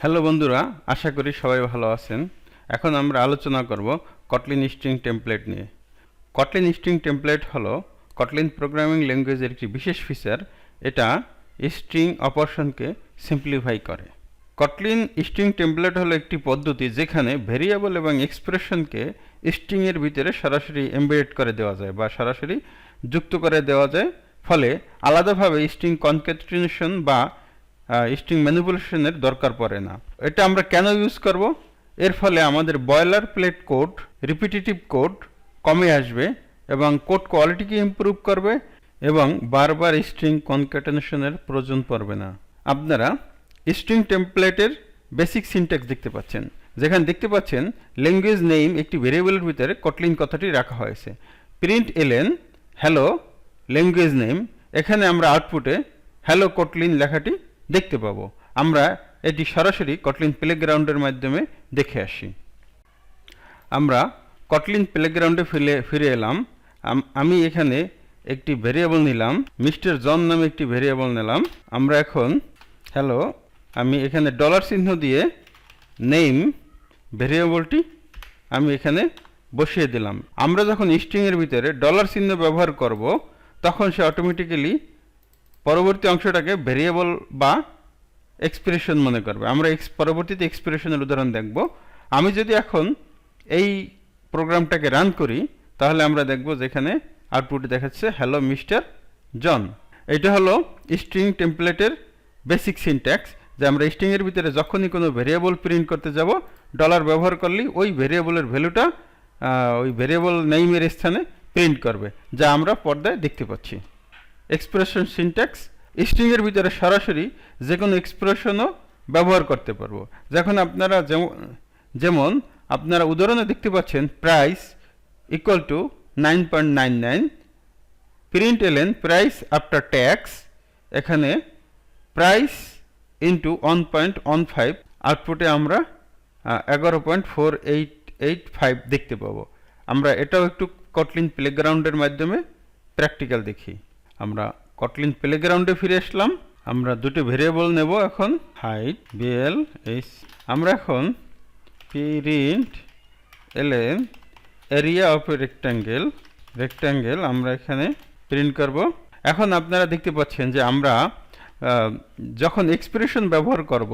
Hello বন্ধুরা, আশা করি সবাই ভালো আছেন। এখন আমরা আলোচনা করব কটলিন স্ট্রিং টেমপ্লেট নিয়ে। কটলিন স্ট্রিং টেমপ্লেট হলো কটলিন প্রোগ্রামিং ল্যাঙ্গুয়েজের একটি বিশেষ ফিচার। এটা স্ট্রিং অপারেশনকে সিম্পলিফাই করে। কটলিন স্ট্রিং টেমপ্লেট হলো একটি পদ্ধতি যেখানে ভেরিয়েবল এবং এক্সপ্রেশনকে স্ট্রিংয়ের ভিতরে সরাসরি এমবেড করে দেওয়া যায় বা সরাসরি যুক্ত করে দেওয়া যায়, ফলে আলাদাভাবে স্ট্রিং কনক্যাটিনেশন বা স্ট্রিং ম্যানিপুলেশনের দরকার পড়ে না। এটা আমরা কেন ইউজ করব? এর ফলে আমাদের boilerplate code, repetitive code কমে আসবে এবং কোড কোয়ালিটিকে ইমপ্রুভ করবে এবং বারবার স্ট্রিং কনক্যাটেনেশনের প্রয়োজন পড়বে না। আপনারা স্ট্রিং টেমপ্লেটের বেসিক সিনট্যাক্স দেখতে পাচ্ছেন, যেখানে দেখতে পাচ্ছেন ল্যাঙ্গুয়েজ নেম একটি ভেরিয়েবলের ভিতরে কটলিন কথাটি রাখা হয়েছে। Print LN hello language name, এখানে আমরা আউটপুটে হ্যালো কটলিন লেখাটি দেখতে পাবো। আমরা এটি সরাসরি কটলিন প্লেগ্রাউন্ডের মাধ্যমে দেখে আসি। আমরা কটলিন প্লেগ্রাউন্ডে ফিরে এলাম। আমি এখানে একটি ভেরিয়েবল নিলাম, মিস্টার জন নামে একটি ভেরিয়েবল নিলাম। আমরা এখন হ্যালো, আমি এখানে ডলার চিহ্ন দিয়ে নেম ভেরিয়েবলটি আমি এখানে বসিয়ে দিলাম। আমরা যখন স্ট্রিংয়ের ভিতরে ডলার চিহ্ন ব্যবহার করব, তখন সে অটোমেটিক্যালি পরবর্তী অংশটাকে ভেরিয়েবল বা এক্সপ্রেশন মনে করবে। আমরা পরবর্তীতে এক্সপ্রেশনের উদাহরণ দেখব। আমি যদি এখন এই প্রোগ্রামটাকে রান করি, তাহলে আমরা দেখব যেখানে আউটপুটে দেখাচ্ছে হ্যালো মিস্টার জন। এটা হলো স্ট্রিং টেমপ্লেটের বেসিক সিনট্যাক্স, যে আমরা স্ট্রিংয়ের ভিতরে যখনই কোনো ভেরিয়েবল প্রিন্ট করতে যাব, ডলার ব্যবহার করলেই ওই ভেরিয়েবলের ভ্যালুটা ওই ভেরিয়েবল নেইমের স্থানে প্রিন্ট করবে, যা আমরা পর্দায় দেখতে পাচ্ছি। এক্সপ্রেশন সিনট্যাক্স, স্ট্রিংয়ের ভিতরে সরাসরি যে কোনো এক্সপ্রেশনও ব্যবহার করতে পারবো। যখন আপনারা যেমন আপনারা উদাহরণে দেখতে পাচ্ছেন প্রাইস ইকুয়াল টু 9.99, প্রিন্ট এলেন প্রাইস আফটার ট্যাক্স, এখানে প্রাইস ইন্টু 1.15, আউটপুটে আমরা 11.4885 দেখতে পাবো। আমরা এটাও একটু কটলিন প্লেগ্রাউন্ডের মাধ্যমে প্র্যাকটিক্যাল দেখি। আমরা কটলিন প্লেগ্রাউন্ডে ফিরে আসলাম। আমরা দুটো ভেরিয়েবল নেব এখন, হাইট বিএল এইচ। আমরা এখন print LN area of a rectangle আমরা এখানে প্রিন্ট করব। এখন আপনারা দেখতে পাচ্ছেন যে আমরা যখন এক্সপ্রেশন ব্যবহার করব,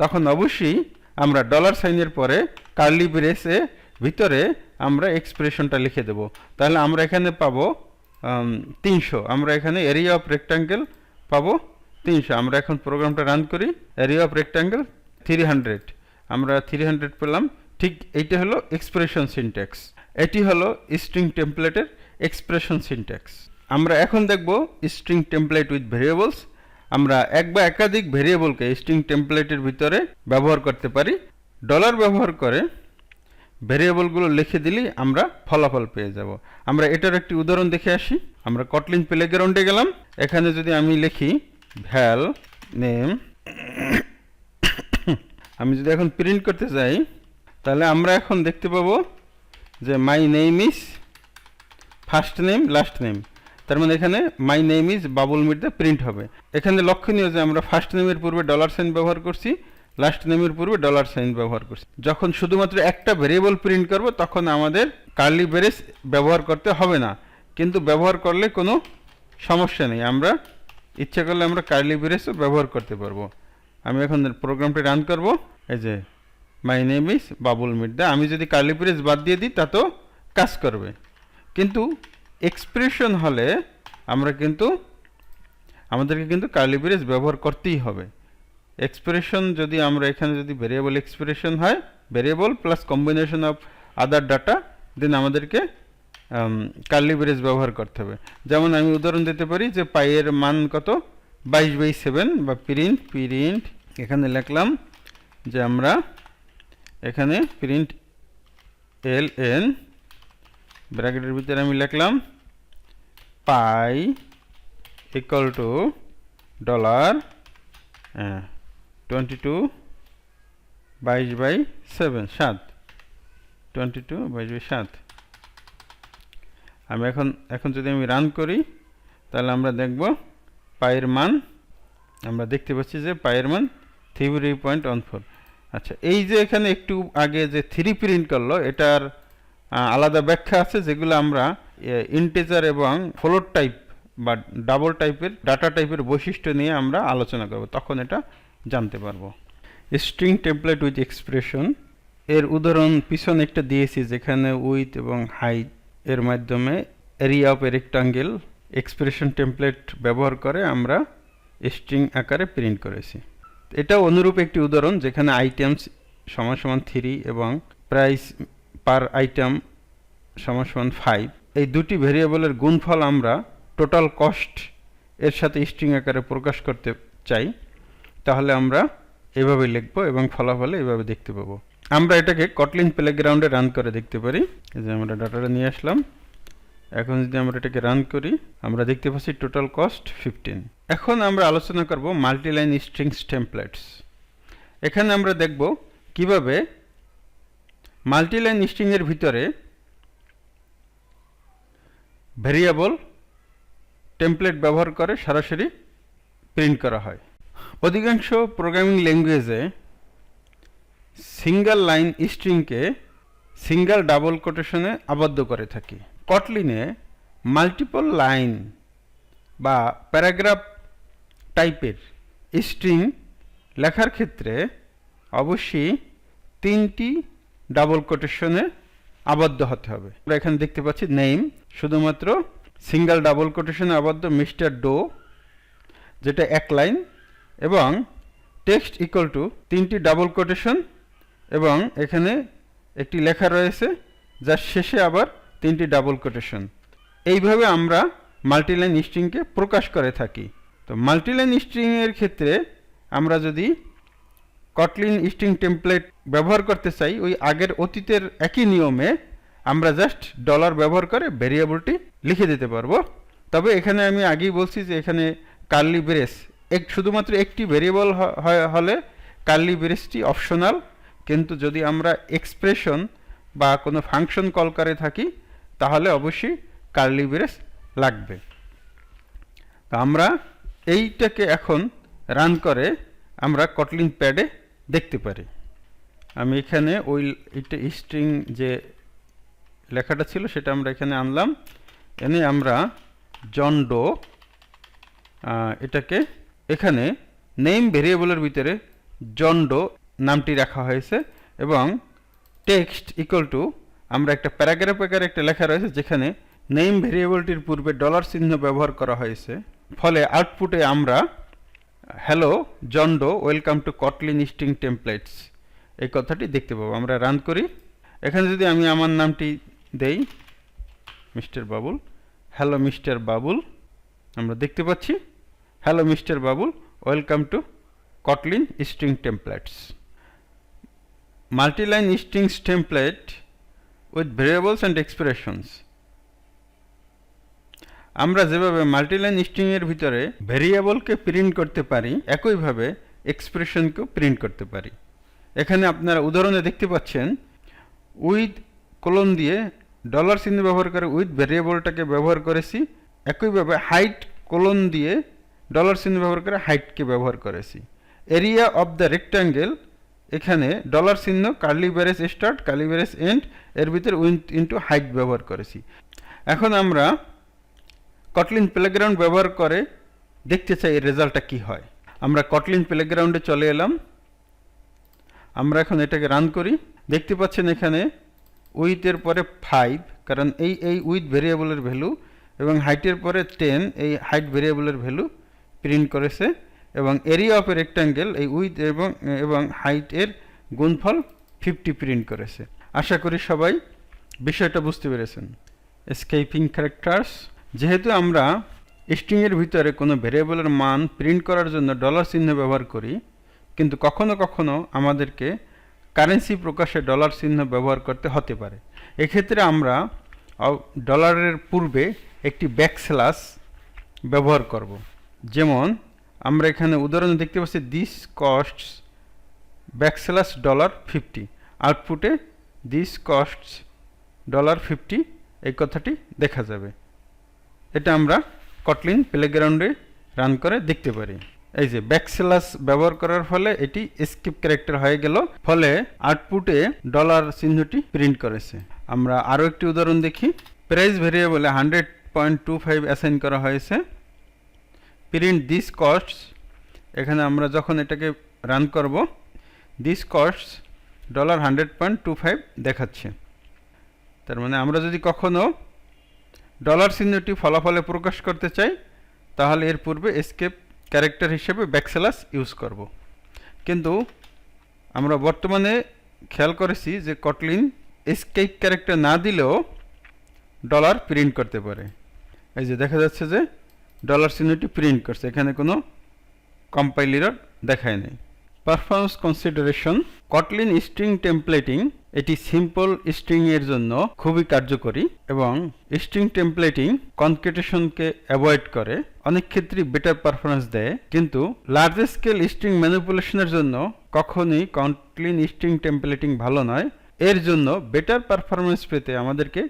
তখন অবশ্যই আমরা ডলার সাইনের পরে কার্লি ব্রেসে ভিতরে আমরা এক্সপ্রেশনটা লিখে দেব। তাহলে আমরা এখানে পাবো 300। আমরা এখানে এরিয়া অফ রেক্ট্যাঙ্গেল পাবো 300। আমরা এখন প্রোগ্রামটা রান করি। এরিয়া অফ রেক্ট্যাঙ্গেল 300, আমরা 300 পেলাম। ঠিক এইটা হলো এক্সপ্রেশন সিনট্যাক্স। এটি হলো স্ট্রিং টেমপ্লেটের এক্সপ্রেশন সিনট্যাক্স। আমরা এখন দেখব স্ট্রিং টেমপ্লেট উইথ ভেরিয়েবলস। আমরা এক বা একাধিক ভেরিয়েবলকে স্ট্রিং টেমপ্লেটের ভিতরে ব্যবহার করতে পারি। ডলার ব্যবহার করে ভেরিয়েবলগুলো লিখে দিলেই আমরা ফলাফল পেয়ে যাব। আমরা এটার একটি উদাহরণ দেখে আসি। আমরা কটলিন প্লেগ্রাউন্ডে গেলাম। এখানে যদি আমি লিখি ভ্যাল নেম, আমি যদি এখন প্রিন্ট করতে যাই, তাহলে আমরা এখন দেখতে পাবো যে my name is first name last name. তার মানে এখানে my name is Babul Mirza print হবে। এখানে লক্ষণীয় যে আমরা ফার্স্ট নেমের পূর্বে ডলার সাইন ব্যবহার করছি, লাস্ট নেমের পূর্বে ডলার সাইন ব্যবহার করছি। যখন শুধুমাত্র একটা ভেরিয়েবল প্রিন্ট করব, তখন আমাদের কার্লি ব্রেস ব্যবহার করতে হবে না, কিন্তু ব্যবহার করলে কোনো সমস্যা নেই। আমরা ইচ্ছা করলে আমরা কার্লি ব্রেসও ব্যবহার করতে পারবো। আমি এখন প্রোগ্রামটি রান করব। এই যে my name is Babul Mirza, আমি যদি কার্লি ব্রেস বাদ দিয়ে দিই তাতেও কাজ করবে। কিন্তু এক্সপ্রেশন হলে আমাদেরকে কিন্তু কার্লি ব্রেস ব্যবহার করতেই হবে। এক্সপ্রেশন যদি আমরা এখানে যদি ভেরিয়েবল এক্সপ্রেশন হয়, variable plus combination of other data, then আমাদেরকে কার্লি ব্রেস ব্যবহার করতে হবে। যেমন আমি উদাহরণ দিতে পারি যে পাইয়ের মান কত, 22/7, বা প্রিন্ট এখানে লিখলাম যে আমরা এখানে প্রিন্ট এল এন ব্র্যাকেটের ভিতরে আমি লিখলাম পাই ইকুয়াল টু ডলার 22/7 22/7। আমি এখন যদি আমি রান করি, তাহলে আমরা দেখব পাইয়ের মান, আমরা দেখতে পাচ্ছি যে পাইয়ের মান 3.14। আচ্ছা, এই যে এখানে একটু আগে যে 3 প্রিন্ট করলো, এটার আলাদা ব্যাখ্যা আছে যেগুলো আমরা ইন্টিজার এবং ফ্লোট টাইপ বা ডাবল টাইপের ডাটা টাইপের বৈশিষ্ট্য নিয়ে আমরা আলোচনা করব, তখন এটা জানতে পারবো। স্ট্রিং টেমপ্লেট উইথ এক্সপ্রেশন এর উদাহরণ পিছনে একটা দিয়েছি, যেখানে উইথ এবং হাইট এর মাধ্যমে area of A rectangle expression template ব্যবহার করে আমরা স্ট্রিং আকারে প্রিন্ট করেছি। এটা অনুরূপ একটি উদাহরণ যেখানে আইটেমস সমান সমান 3 এবং প্রাইস পার আইটেম সমান সমান 5, এই দুটি ভেরিয়েবলের গুণফল আমরা টোটাল কস্ট এর সাথে স্ট্রিং আকারে প্রকাশ করতে চাই, তাহলে আমরা এভাবে লিখব এবং ফলাফলে এভাবে দেখতে পাবো। আমরা এটাকে কটলিন প্লেগ্রাউন্ডে রান করে দেখতে পারি। এই যে আমরা ডাটাটা নিয়ে আসলাম, এখন যদি আমরা এটাকে রান করি, আমরা দেখতে পাচ্ছি টোটাল কস্ট 15। এখন আমরা আলোচনা করব মাল্টিলাইন স্ট্রিংস টেমপ্লেটস। এখানে আমরা দেখব কিভাবে মাল্টিলাইন স্ট্রিং এর ভিতরে ভেরিয়েবল টেমপ্লেট ব্যবহার করে সরাসরি প্রিন্ট করা হয়। অধিকাংশ প্রোগ্রামিং ল্যাঙ্গুয়েজে সিঙ্গেল লাইন স্ট্রিংকে সিঙ্গেল ডাবল কোটেশনে আবদ্ধ করে থাকি। কটলিনে মাল্টিপল লাইন বা প্যারাগ্রাফ টাইপের স্ট্রিং লেখার ক্ষেত্রে অবশ্যই 3টি ডাবল কোটেশনে আবদ্ধ হতে হবে। আমরা এখানে দেখতে পাচ্ছি নেম শুধুমাত্র সিঙ্গেল ডাবল কোটেশনে আবদ্ধ মিস্টার ডো, যেটা 1 লাইন, এবং টেক্সট ইকুয়াল টু 3টি ডাবল কোটেশন এবং এখানে একটি লেখা রয়েছে যার শেষে আবার 3টি ডাবল কোটেশন। এইভাবে আমরা মাল্টিলাইন স্ট্রিংকে প্রকাশ করে থাকি। তো মাল্টিলাইন স্ট্রিং এর ক্ষেত্রে আমরা যদি কটলিন স্ট্রিং টেমপ্লেট ব্যবহার করতে চাই, ওই আগের অতীতের একই নিয়মে আমরা জাস্ট ডলার ব্যবহার করে ভেরিয়েবলটি লিখে দিতে পারবো। তবে এখানে আমি আগেই বলছি যে এখানে কার্লি ব্রেস শুধুমাত্র একটি ভেরিয়েবল হলে কার্লি ব্রেসটি অপশনাল, কিন্তু যদি আমরা এক্সপ্রেশন বা কোনো ফাংশন কল করে থাকি তাহলে অবশ্যই কার্লি ব্রেস লাগবে। তো আমরা এইটাকে এখন রান করে আমরা কটলিন প্যাডে দেখতে পারি। আমি এখানে ওই এটা স্ট্রিং যে লেখাটা ছিল সেটা আমরা এখানে আনলাম, এনে আমরা জন ডো এটাকে এখানে নেম ভেরিয়েবলের ভিতরে জন ডো নামটি রাখা হয়েছে এবং টেক্সট ইকুয়াল টু আমরা একটা প্যারাগ্রাফ আকারে একটা লেখা রয়েছে যেখানে নেম ভেরিয়েবলটির পূর্বে ডলার চিহ্ন ব্যবহার করা হয়েছে। ফলে আউটপুটে আমরা hello John Doe welcome to Kotlin string templates এই কথাটি দেখতে পাবো। আমরা রান করি, এখানে যদি আমি আমার নামটি দেই mister Babul, hello mister Babul, আমরা দেখতে পাচ্ছি hello mister Babul welcome to Kotlin string templates. Multiline strings template with variables and expressions. আমরা যেভাবে মাল্টিলাইন স্ট্রিং এর ভিতরে ভেরিয়েবলকে প্রিন্ট করতে পারি, একইভাবে এক্সপ্রেশনকেও প্রিন্ট করতে পারি। এখানে আপনারা উদাহরণে দেখতে পাচ্ছেন উইথ কোলন দিয়ে ডলার চিহ্ন ব্যবহার করে উইথ ভেরিয়েবলটাকে ব্যবহার করেছি, একইভাবে হাইট কোলন দিয়ে ডলার চিহ্ন ব্যবহার করে হাইটকে ব্যবহার করেছি। এরিয়া অফ দ্য রেক্টাঙ্গেল, এখানে ডলার চিহ্ন curly brace start curly brace end এর ভিতরে উইথ ইন্টু হাইট ব্যবহার করেছি। এখন আমরা কটলিন প্লেগ্রাউন্ড ব্যবহার করে দেখতে চাই এর রেজাল্টটা কী হয়। আমরা কটলিন প্লেগ্রাউন্ডে চলে এলাম, আমরা এখন এটাকে রান করি। দেখতে পাচ্ছেন এখানে উইথের পরে 5, কারণ এই উইথ ভেরিয়েবলের ভ্যালু, এবং হাইটের পরে 10, এই হাইট ভেরিয়েবলের ভ্যালু প্রিন্ট করেছে, এবং এরিয়া অফ এ রেক্টাঙ্গেল এই উইথ এবং হাইটের গুণফল 50 প্রিন্ট করেছে। আশা করি সবাই বিষয়টা বুঝতে পেরেছেন। এসকেপিং ক্যারেক্টার্স, যেহেতু আমরা স্ট্রিংয়ের ভিতরে কোনো ভেরিয়েবলের মান প্রিন্ট করার জন্য ডলার চিহ্ন ব্যবহার করি, কিন্তু কখনো কখনো আমাদেরকে কারেন্সি প্রকাশে ডলার চিহ্ন ব্যবহার করতে হতে পারে। এক্ষেত্রে আমরা ডলারের পূর্বে একটি ব্যাকস্ল্যাশ ব্যবহার করব। যেমন আমরা এখানে উদাহরণে দেখতে পাচ্ছি দিস কস্টস ব্যাকস্ল্যাশ $50, আউটপুটে দিস কস্টস $50 এই কথাটি দেখা যাবে। এটা আমরা কটলিন প্লেগ্রাউন্ডে রান করে দেখতে পারি। এই যে ব্যাকস্ল্যাশ ব্যবহার করার ফলে এটি এসকেপ ক্যারেক্টার হয়ে গেল, ফলে আউটপুটে ডলার চিহ্নটি প্রিন্ট করেছে। আমরা আরও একটি উদাহরণ দেখি। প্রাইস ভেরিয়েবলে 100.25 অ্যাসাইন করা হয়েছে। প্রিন্ট দিস কস্টস, এখানে আমরা যখন এটাকে রান করব দিস কস্টস $100.25 দেখাচ্ছে। তার মানে আমরা যদি কখনো ডলার চিহ্নটি ফলাফলে প্রকাশ করতে চাই তাহলে এর পূর্বে এসকেপ ক্যারেক্টার হিসেবে ব্যাকস্ল্যাশ ইউজ করব। কিন্তু আমরা বর্তমানে খেয়াল করেছি যে কটলিন এসকেপ ক্যারেক্টার না দিলেও ডলার প্রিন্ট করতে পারে। এই যে দেখা যাচ্ছে যে ডলার চিহ্নটি প্রিন্ট করছে, এখানে কোনো কম্পাইল এরর দেখায় নেই। Performance consideration, Kotlin string templating এটি সিম্পল স্ট্রিং এর জন্য খুবই কার্যকরী এবং স্ট্রিং টেমপ্লেটিং কনকেটেশনকে অ্যাভয়েড করে, অনেক ক্ষেত্রেই বেটার পারফরম্যান্স দেয়। কিন্তু লার্জ স্কেল স্ট্রিং ম্যানিপুলেশনের জন্য কখনোই কটলিন স্ট্রিং টেমপ্লেটিং ভালো নয়। এর জন্য বেটার পারফরম্যান্স পেতে আমাদেরকে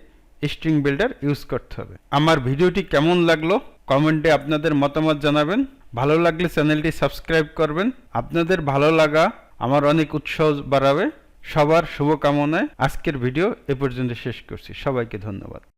স্ট্রিং বিল্ডার ইউজ করতে হবে। আমার ভিডিওটি কেমন লাগলো কমেন্টে আপনাদের মতামত জানাবেন। ভালো লাগলে চ্যানেলটি সাবস্ক্রাইব করবেন। আপনাদের ভালো লাগা আমার অনেক উৎসাহ বাড়াবে। সবার শুভকামনায় আজকের ভিডিও এ পর্যন্ত শেষ করছি। সবাইকে ধন্যবাদ।